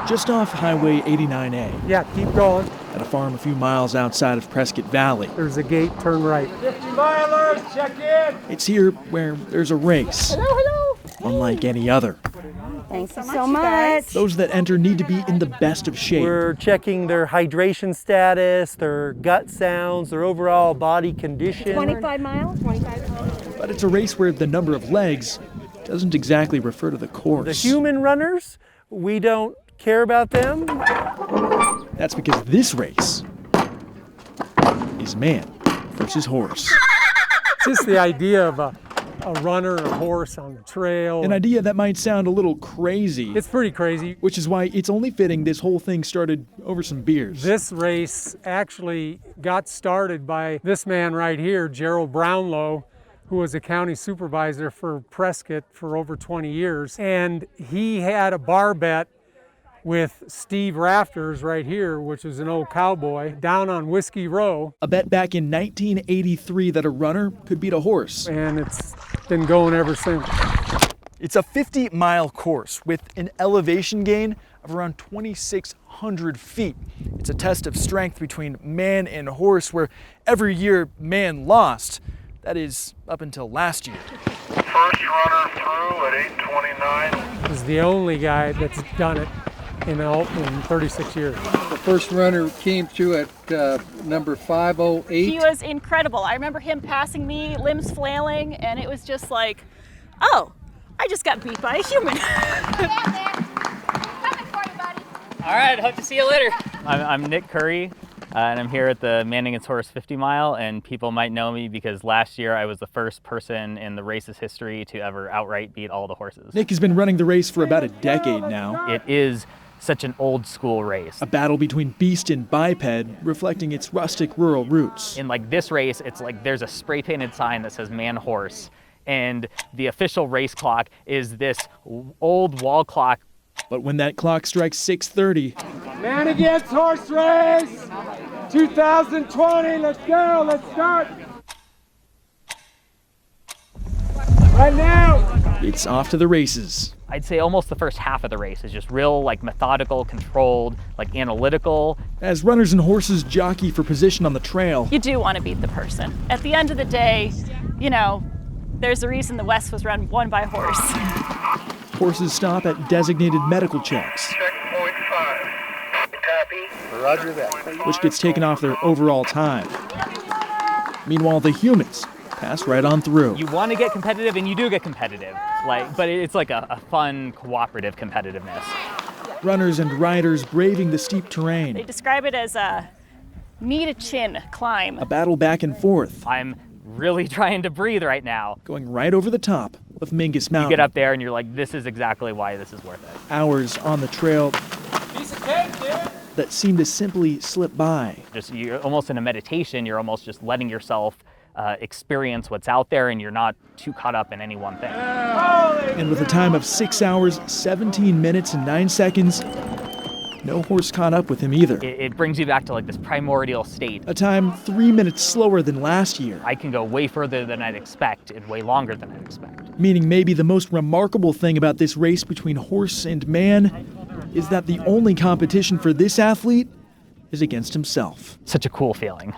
just off Highway 89A. Yeah, keep going. At a farm a few miles outside of Prescott Valley. There's a gate, turn right. 50 milers, check in. It's here where there's a race. Hello. Unlike any other. Thanks so much. Those that enter need to be in the best of shape. We're checking their hydration status, their gut sounds, their overall body condition. 25 miles? 25 miles. But it's a race where the number of legs doesn't exactly refer to the course. The human runners, we don't care about them. That's because this race is man versus horse. Just the idea of a runner and a horse on the trail. An idea that might sound a little crazy. It's pretty crazy. Which is why it's only fitting this whole thing started over some beers. This race actually got started by this man right here, Gerald Brownlow, who was a county supervisor for Prescott for over 20 years. And he had a bar bet with Steve Rafters right here, which is an old cowboy, down on Whiskey Row. A bet back in 1983 that a runner could beat a horse. And it's been going ever since. It's a 50-mile course with an elevation gain of around 2,600 feet. It's a test of strength between man and horse where every year man lost. That is, up until last year. First runner through at 8:29. He's the only guy that's done it in 36 years. The first runner came through at number 508. He was incredible. I remember him passing me, limbs flailing, and it was just like, oh, I just got beat by a human. All right, hope to see you later. I'm Nick Curry, and I'm here at the Manning's Horse 50 Mile, and people might know me because last year I was the first person in the race's history to ever outright beat all the horses. Nick has been running the race for about a decade now. It is such an old school race. A battle between beast and biped, reflecting its rustic rural roots. In like this race, it's like there's a spray painted sign that says man horse, and the official race clock is this old wall clock. But when that clock strikes 6:30, Man against horse race, 2020, let's go, let's start. Right now. it's off to the races. I'd say almost the first half of the race is just real, like, methodical, controlled, like, analytical. As runners and horses jockey for position on the trail, You do want to beat the person. At the end of the day, you know, there's a reason the West was won by horse. horses stop at designated medical checks, Checkpoint 5. Copy. Roger that. which gets taken off their overall time. Meanwhile, the humans pass right on through. You want to get competitive, and you do get competitive, but it's like a fun, cooperative competitiveness. Runners and riders braving the steep They terrain, describe it as a knee-to-chin climb. a battle back and forth, I'm really trying to breathe right now. going right over the top of Mingus You Mountain. get up there, and you're like, this is exactly why this is worth it. Hours on the trail that seem to simply slip by. Just you're almost in a meditation. You're almost just letting yourself experience what's out there, and you're not too caught up in any one thing. And with a time of 6 hours, 17 minutes, and 9 seconds, no horse caught up with him either. It brings you back to like this primordial state. A time 3 minutes slower than last year, I can go way further than I'd expect and way longer than I'd expect. meaning maybe the most remarkable thing about this race between horse and man is that the only competition for this athlete is against himself. Such a cool feeling.